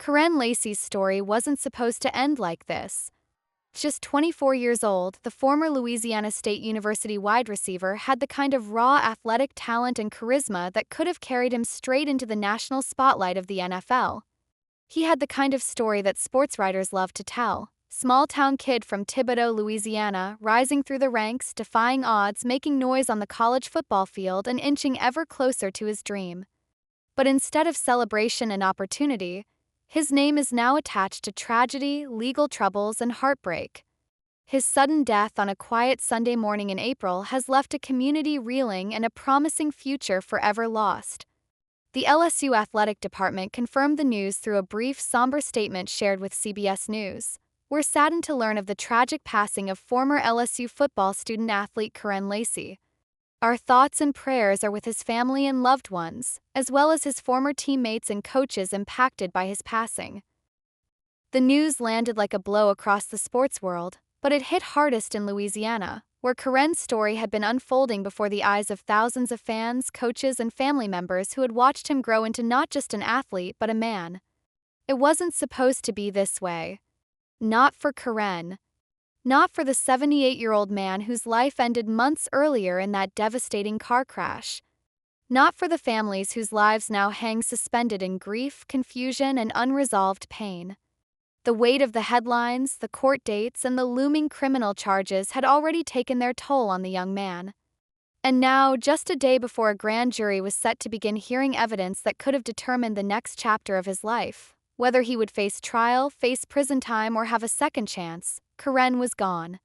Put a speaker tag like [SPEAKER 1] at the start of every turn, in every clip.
[SPEAKER 1] Kyren Lacy's story wasn't supposed to end like this. Just 24 years old, the former Louisiana State University wide receiver had the kind of raw athletic talent and charisma that could have carried him straight into the national spotlight of the NFL. He had the kind of story that sports writers love to tell. Small-town kid from Thibodaux, Louisiana, rising through the ranks, defying odds, making noise on the college football field and inching ever closer to his dream. But instead of celebration and opportunity, his name is now attached to tragedy, legal troubles, and heartbreak. His sudden death on a quiet Sunday morning in April has left a community reeling and a promising future forever lost. The LSU athletic department confirmed the news through a brief, somber statement shared with CBS News. We're saddened to learn of the tragic passing of former LSU football student-athlete Kyren Lacy. Our thoughts and prayers are with his family and loved ones, as well as his former teammates and coaches impacted by his passing. The news landed like a blow across the sports world, but it hit hardest in Louisiana, where Kyren's story had been unfolding before the eyes of thousands of fans, coaches, and family members who had watched him grow into not just an athlete but a man. It wasn't supposed to be this way. Not for Kyren. Not for the 78-year-old man whose life ended months earlier in that devastating car crash. Not for the families whose lives now hang suspended in grief, confusion, and unresolved pain. The weight of the headlines, the court dates, and the looming criminal charges had already taken their toll on the young man. And now, just a day before a grand jury was set to begin hearing evidence that could have determined the next chapter of his life, whether he would face trial, face prison time, or have a second chance, Kyren was gone.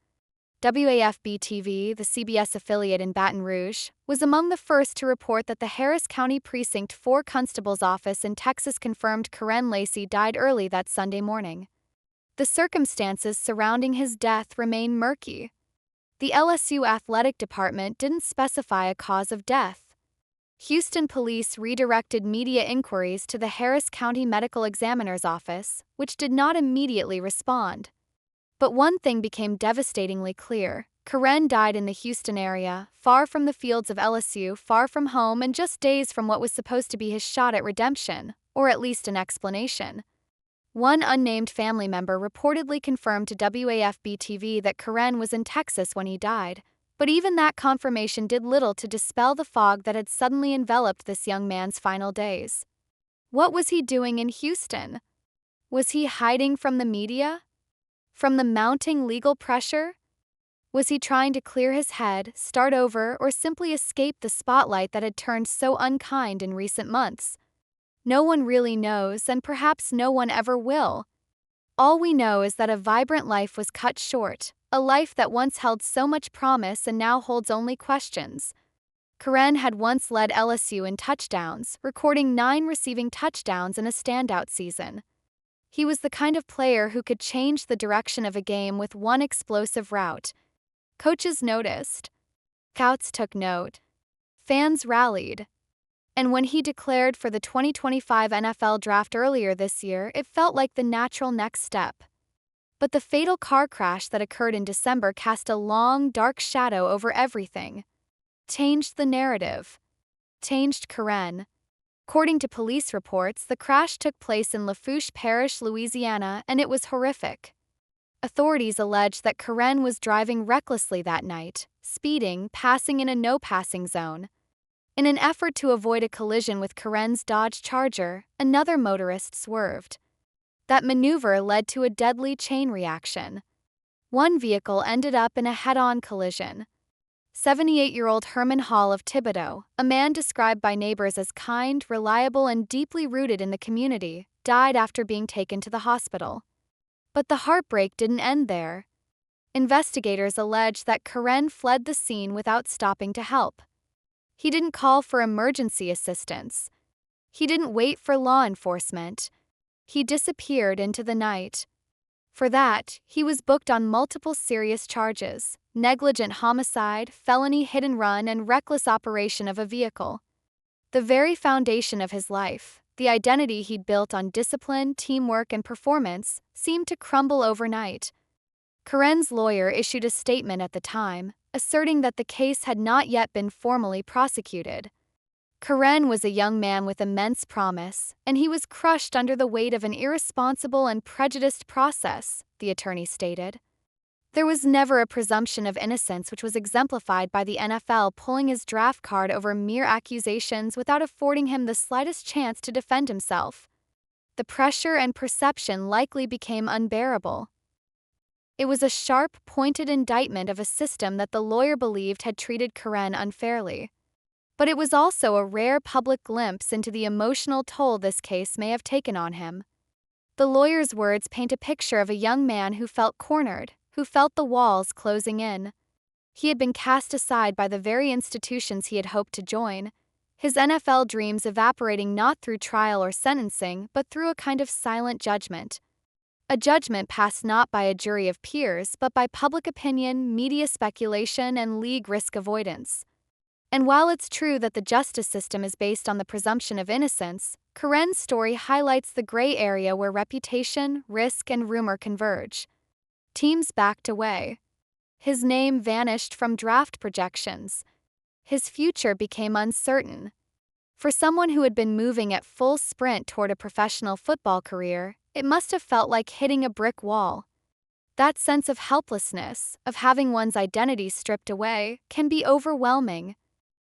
[SPEAKER 1] WAFB-TV, the CBS affiliate in Baton Rouge, was among the first to report that the Harris County Precinct 4 Constable's office in Texas confirmed Kyren Lacy died early that Sunday morning. The circumstances surrounding his death remain murky. The LSU athletic department didn't specify a cause of death. Houston police redirected media inquiries to the Harris County Medical Examiner's office, which did not immediately respond. But one thing became devastatingly clear. Kyren died in the Houston area, far from the fields of LSU, far from home, and just days from what was supposed to be his shot at redemption, or at least an explanation. One unnamed family member reportedly confirmed to WAFB-TV that Kyren was in Texas when he died, but even that confirmation did little to dispel the fog that had suddenly enveloped this young man's final days. What was he doing in Houston? Was he hiding from the media? From the mounting legal pressure? Was he trying to clear his head, start over, or simply escape the spotlight that had turned so unkind in recent months? No one really knows, and perhaps no one ever will. All we know is that a vibrant life was cut short, a life that once held so much promise and now holds only questions. Kyren had once led LSU in touchdowns, recording 9 receiving touchdowns in a standout season. He was the kind of player who could change the direction of a game with one explosive route. Coaches noticed. Scouts took note. Fans rallied. And when he declared for the 2025 NFL Draft earlier this year, it felt like the natural next step. But the fatal car crash that occurred in December cast a long, dark shadow over everything. Changed the narrative. Changed Kyren. According to police reports, the crash took place in Lafourche Parish, Louisiana, and it was horrific. Authorities allege that Kyren was driving recklessly that night, speeding, passing in a no-passing zone. In an effort to avoid a collision with Kyren's Dodge Charger, another motorist swerved. That maneuver led to a deadly chain reaction. One vehicle ended up in a head-on collision. 78-year-old Herman Hall of Thibodaux, a man described by neighbors as kind, reliable, and deeply rooted in the community, died after being taken to the hospital. But the heartbreak didn't end there. Investigators allege that Kyren fled the scene without stopping to help. He didn't call for emergency assistance. He didn't wait for law enforcement. He disappeared into the night. For that, he was booked on multiple serious charges: negligent homicide, felony hit-and-run, and reckless operation of a vehicle. The very foundation of his life, the identity he'd built on discipline, teamwork, and performance, seemed to crumble overnight. Kyren's lawyer issued a statement at the time, asserting that the case had not yet been formally prosecuted. Kyren was a young man with immense promise, and he was crushed under the weight of an irresponsible and prejudiced process, the attorney stated. There was never a presumption of innocence, which was exemplified by the NFL pulling his draft card over mere accusations without affording him the slightest chance to defend himself. The pressure and perception likely became unbearable. It was a sharp, pointed indictment of a system that the lawyer believed had treated Kyren unfairly. But it was also a rare public glimpse into the emotional toll this case may have taken on him. The lawyer's words paint a picture of a young man who felt cornered, who felt the walls closing in. He had been cast aside by the very institutions he had hoped to join, his NFL dreams evaporating not through trial or sentencing, but through a kind of silent judgment. A judgment passed not by a jury of peers, but by public opinion, media speculation, and league risk avoidance. And while it's true that the justice system is based on the presumption of innocence, Kyren's story highlights the gray area where reputation, risk, and rumor converge. Teams backed away. His name vanished from draft projections. His future became uncertain. For someone who had been moving at full sprint toward a professional football career, it must have felt like hitting a brick wall. That sense of helplessness, of having one's identity stripped away, can be overwhelming,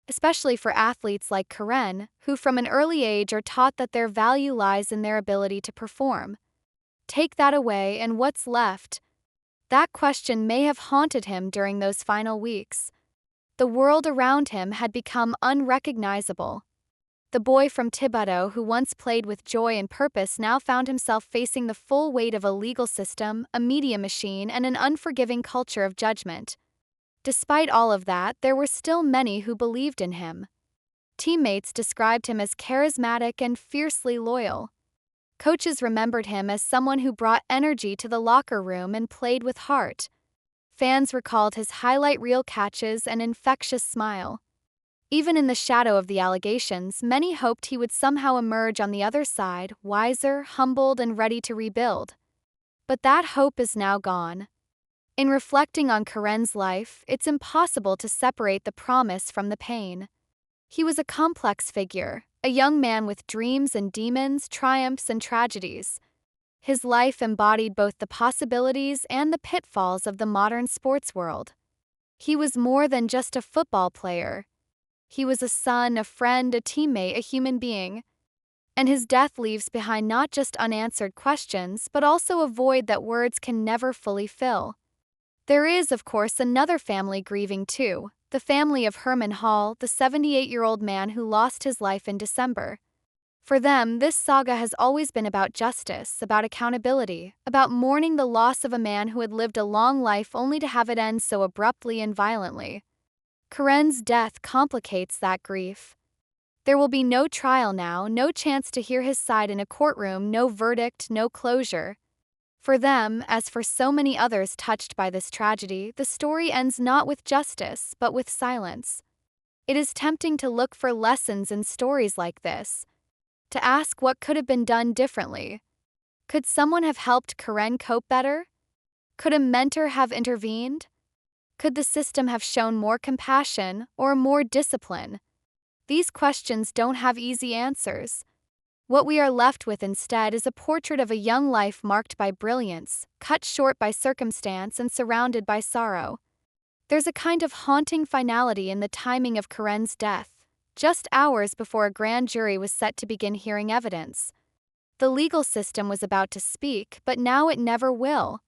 [SPEAKER 1] especially for athletes like Kyren, who from an early age are taught that their value lies in their ability to perform. Take that away, and what's left? That question may have haunted him during those final weeks. The world around him had become unrecognizable. The boy from Thibodeau who once played with joy and purpose now found himself facing the full weight of a legal system, a media machine, and an unforgiving culture of judgment. Despite all of that, there were still many who believed in him. Teammates described him as charismatic and fiercely loyal. Coaches remembered him as someone who brought energy to the locker room and played with heart. Fans recalled his highlight reel catches and infectious smile. Even in the shadow of the allegations, many hoped he would somehow emerge on the other side, wiser, humbled, and ready to rebuild. But that hope is now gone. In reflecting on Kyren's life, it's impossible to separate the promise from the pain. He was a complex figure, a young man with dreams and demons, triumphs and tragedies. His life embodied both the possibilities and the pitfalls of the modern sports world. He was more than just a football player. He was a son, a friend, a teammate, a human being. And his death leaves behind not just unanswered questions, but also a void that words can never fully fill. There is, of course, another family grieving too, the family of Herman Hall, the 78-year-old man who lost his life in December. For them, this saga has always been about justice, about accountability, about mourning the loss of a man who had lived a long life only to have it end so abruptly and violently. Kyren's death complicates that grief. There will be no trial now, no chance to hear his side in a courtroom, no verdict, no closure. For them, as for so many others touched by this tragedy, the story ends not with justice, but with silence. It is tempting to look for lessons in stories like this, to ask what could have been done differently. Could someone have helped Kyren cope better? Could a mentor have intervened? Could the system have shown more compassion or more discipline? These questions don't have easy answers. What we are left with instead is a portrait of a young life marked by brilliance, cut short by circumstance and surrounded by sorrow. There's a kind of haunting finality in the timing of Kyren's death, just hours before a grand jury was set to begin hearing evidence. The legal system was about to speak, but now it never will.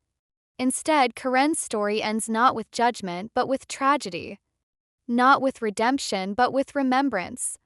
[SPEAKER 1] Instead, Kyren's story ends not with judgment, but with tragedy. Not with redemption, but with remembrance.